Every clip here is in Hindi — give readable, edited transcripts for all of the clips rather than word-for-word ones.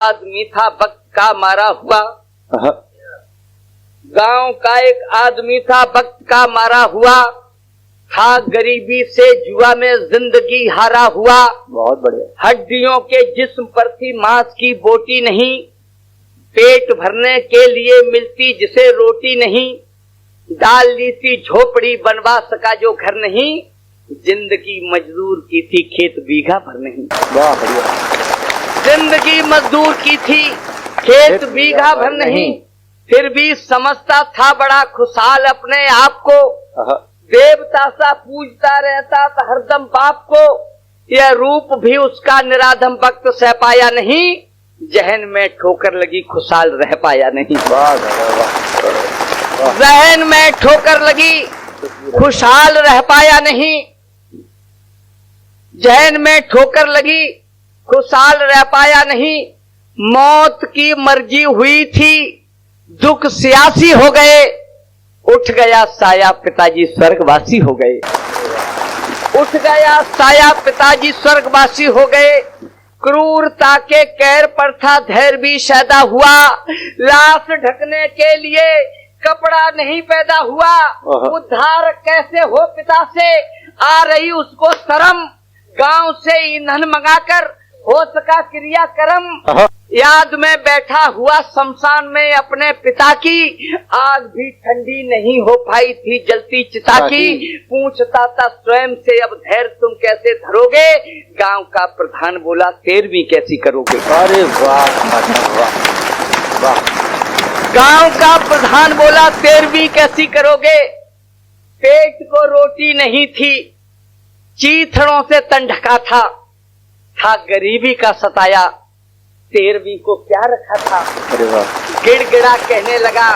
आदमी था वक्त का मारा हुआ। गांव का एक आदमी था वक्त का मारा हुआ, था गरीबी से जुआ में जिंदगी हारा हुआ। बहुत बढ़िया। हड्डियों के जिस्म पर थी मांस की बोटी नहीं, पेट भरने के लिए मिलती जिसे रोटी नहीं। डाल ली थी झोपड़ी बनवा सका जो घर नहीं, जिंदगी मजदूर की थी खेत बीघा भर नहीं। वाह बढ़िया। जिंदगी मजदूर की थी खेत बीघा भर नहीं, फिर भी समझता था बड़ा खुशहाल अपने आप को। देवता सा पूजता रहता था हरदम बाप को, यह रूप भी उसका निराधम वक्त सह पाया नहीं, जहन में ठोकर लगी खुशहाल रह पाया नहीं। जहन में ठोकर लगी खुशहाल रह पाया नहीं, जहन में ठोकर लगी खुशहाल रह पाया नहीं। मौत की मर्जी हुई थी दुख सियासी हो गए, उठ गया साया पिताजी स्वर्गवासी हो गए। उठ गया साया पिताजी स्वर्गवासी हो गए। क्रूरता के कैर पर था धैर्य भी शैदा हुआ, लाश ढकने के लिए कपड़ा नहीं पैदा हुआ। उद्धार कैसे हो पिता से आ रही उसको शर्म, गांव से ईंधन मंगाकर हो सका क्रियाक्रम। याद में बैठा हुआ शमशान में अपने पिता की, आग भी ठंडी नहीं हो पाई थी जलती चिता की। पूछता था स्वयं से अब धैर्य तुम कैसे धरोगे, गांव का प्रधान बोला 13वीं कैसी करोगे। अरे वाह वाह। गांव का प्रधान बोला 13वीं कैसी करोगे। पेट को रोटी नहीं थी, चीथड़ों से तन ढका था गरीबी का सताया, 13वीं को क्या रखा था। अरे वाह। गिड़गिड़ा कहने लगा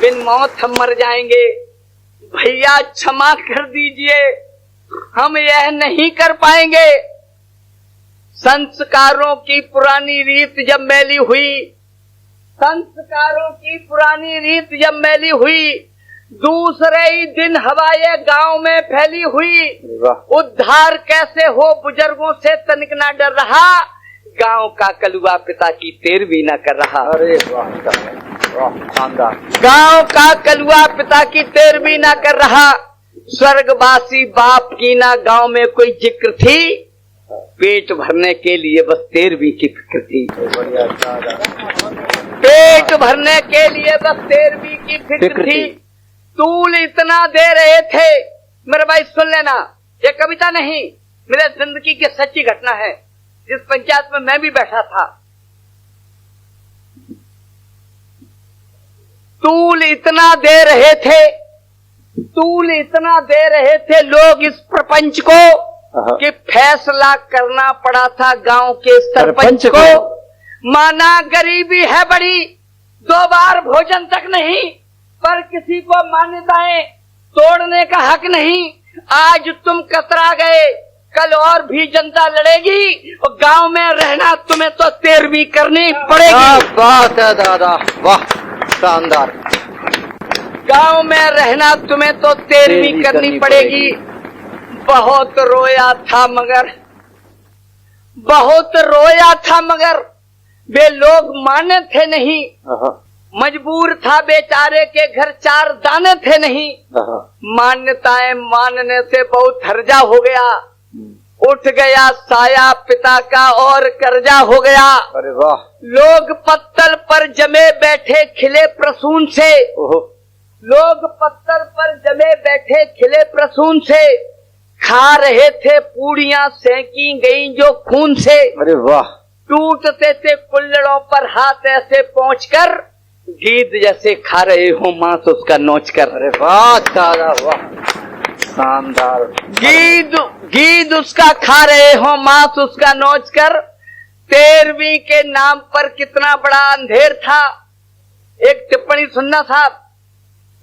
बिन मौत हम मर जाएंगे, भैया क्षमा कर दीजिए हम यह नहीं कर पाएंगे। संस्कारों की पुरानी रीत जब मैली हुई, संस्कारों की पुरानी रीत जब मैली हुई, दूसरे ही दिन हवाएं गांव में फैली हुई। उद्धार कैसे हो बुजुर्गों से तनिक ना डर रहा, गांव का कलुआ पिता की 13वीं ना कर रहा। अरे वाह शानदार। गांव का कलुआ पिता की 13वीं ना कर रहा। स्वर्गवासी बाप की ना गांव में कोई जिक्र थी, पेट भरने के लिए बस 13वीं की फिक्र थी। पेट भरने के लिए बस 13वीं की फिक्र थी। तूल इतना दे रहे थे, मेरे भाई सुन लेना, ये कविता नहीं, मेरे जिंदगी की सच्ची घटना है, जिस पंचायत में मैं भी बैठा था। तूल इतना दे रहे थे, तूल इतना दे रहे थे लोग इस प्रपंच को कि फैसला करना पड़ा था गांव के सरपंच को। माना गरीबी है बड़ी, 2 बार भोजन तक नहीं, पर किसी को मान्यताएं तोड़ने का हक नहीं। आज तुम कतरा गए, कल और भी जनता लड़ेगी, और गांव में रहना तुम्हें तो 13वीं करनी पड़ेगी। बात है दादा, वाह शानदार। गांव में रहना तुम्हें तो 13वीं करनी पड़ेगी। बहुत रोया था मगर, बहुत रोया था मगर वे लोग माने थे नहीं। मजबूर था बेचारे के घर 4 दाने थे नहीं। मान्यताएं मानने से बहुत हर्जा हो गया, उठ गया साया पिता का और कर्जा हो गया। अरे वाह। लोग पत्तल पर जमे बैठे खिले प्रसून से, लोग पत्तल पर जमे बैठे खिले प्रसून से, खा रहे थे पूड़ियां सेंकी गई जो खून से। अरे वाह। टूटते थे कुल्लड़ों पर हाथ ऐसे पहुंचकर, गीद जैसे खा रहे हो मांस उसका नोच कर। अरे वाह दादा, वाह शानदार। गीद उसका खा रहे हो मांस उसका नोच कर। 13वीं के नाम पर कितना बड़ा अंधेर था। एक टिप्पणी सुनना साहब,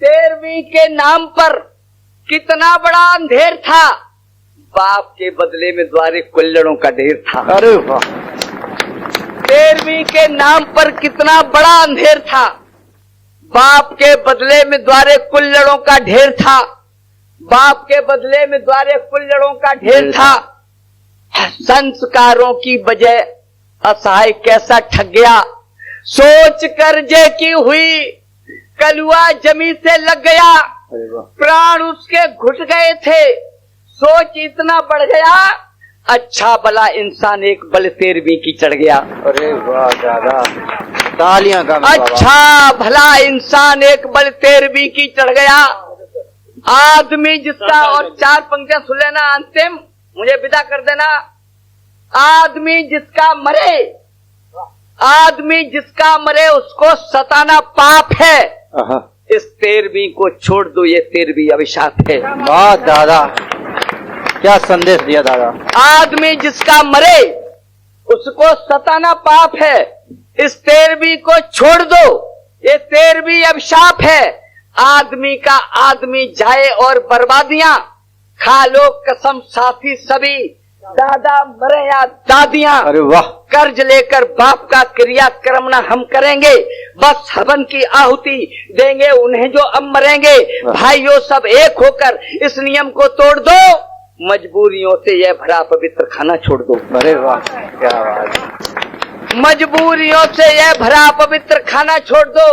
13वीं के नाम पर कितना बड़ा अंधेर था, बाप के बदले में द्वारे कुल्लड़ों का ढेर था। अरे वाह। 13वीं के नाम पर कितना बड़ा अंधेर था, बाप के बदले में द्वारे कुल्लड़ों का ढेर था। बाप के बदले में द्वारे कुल्लड़ों का ढेर था। संस्कारों की बजाय असहाय कैसा ठग गया, सोच कर्जे की हुई, कलुआ जमी से लग गया, अरे वाह, प्राण उसके घुट गए थे, सोच इतना बढ़ गया, अच्छा भला इंसान एक बल 13वीं की चढ़ गया। अरे वाह दादा, तालियां का अच्छा भला इंसान एक बल 13वीं की चढ़ गया। आदमी जिसका, और 4 पंक्तियां सुन लेना अंतिम, मुझे विदा कर देना। आदमी जिसका मरे, आदमी जिसका मरे उसको सताना पाप है, इस 13वीं को छोड़ दो, ये 13वीं अभिशाप है। वाह दादा, क्या संदेश दिया दादा। आदमी जिसका मरे उसको सताना पाप है, इस 13वीं को छोड़ दो, ये 13वीं अभिशाप है। आदमी का आदमी जाए और बर्बादियां खा लो कसम साथी सभी, दादा मरे या दादियां, अरे वाह, कर्ज लेकर बाप का क्रियाक्रम न हम करेंगे, बस हवन की आहुति देंगे उन्हें जो अब मरेंगे। भाइयों सब एक होकर इस नियम को तोड़ दो, मजबूरियों से यह भरा पवित्र खाना छोड़ दो। अरे वाह, क्या बात, मजबूरियों से यह भरा पवित्र खाना छोड़ दो।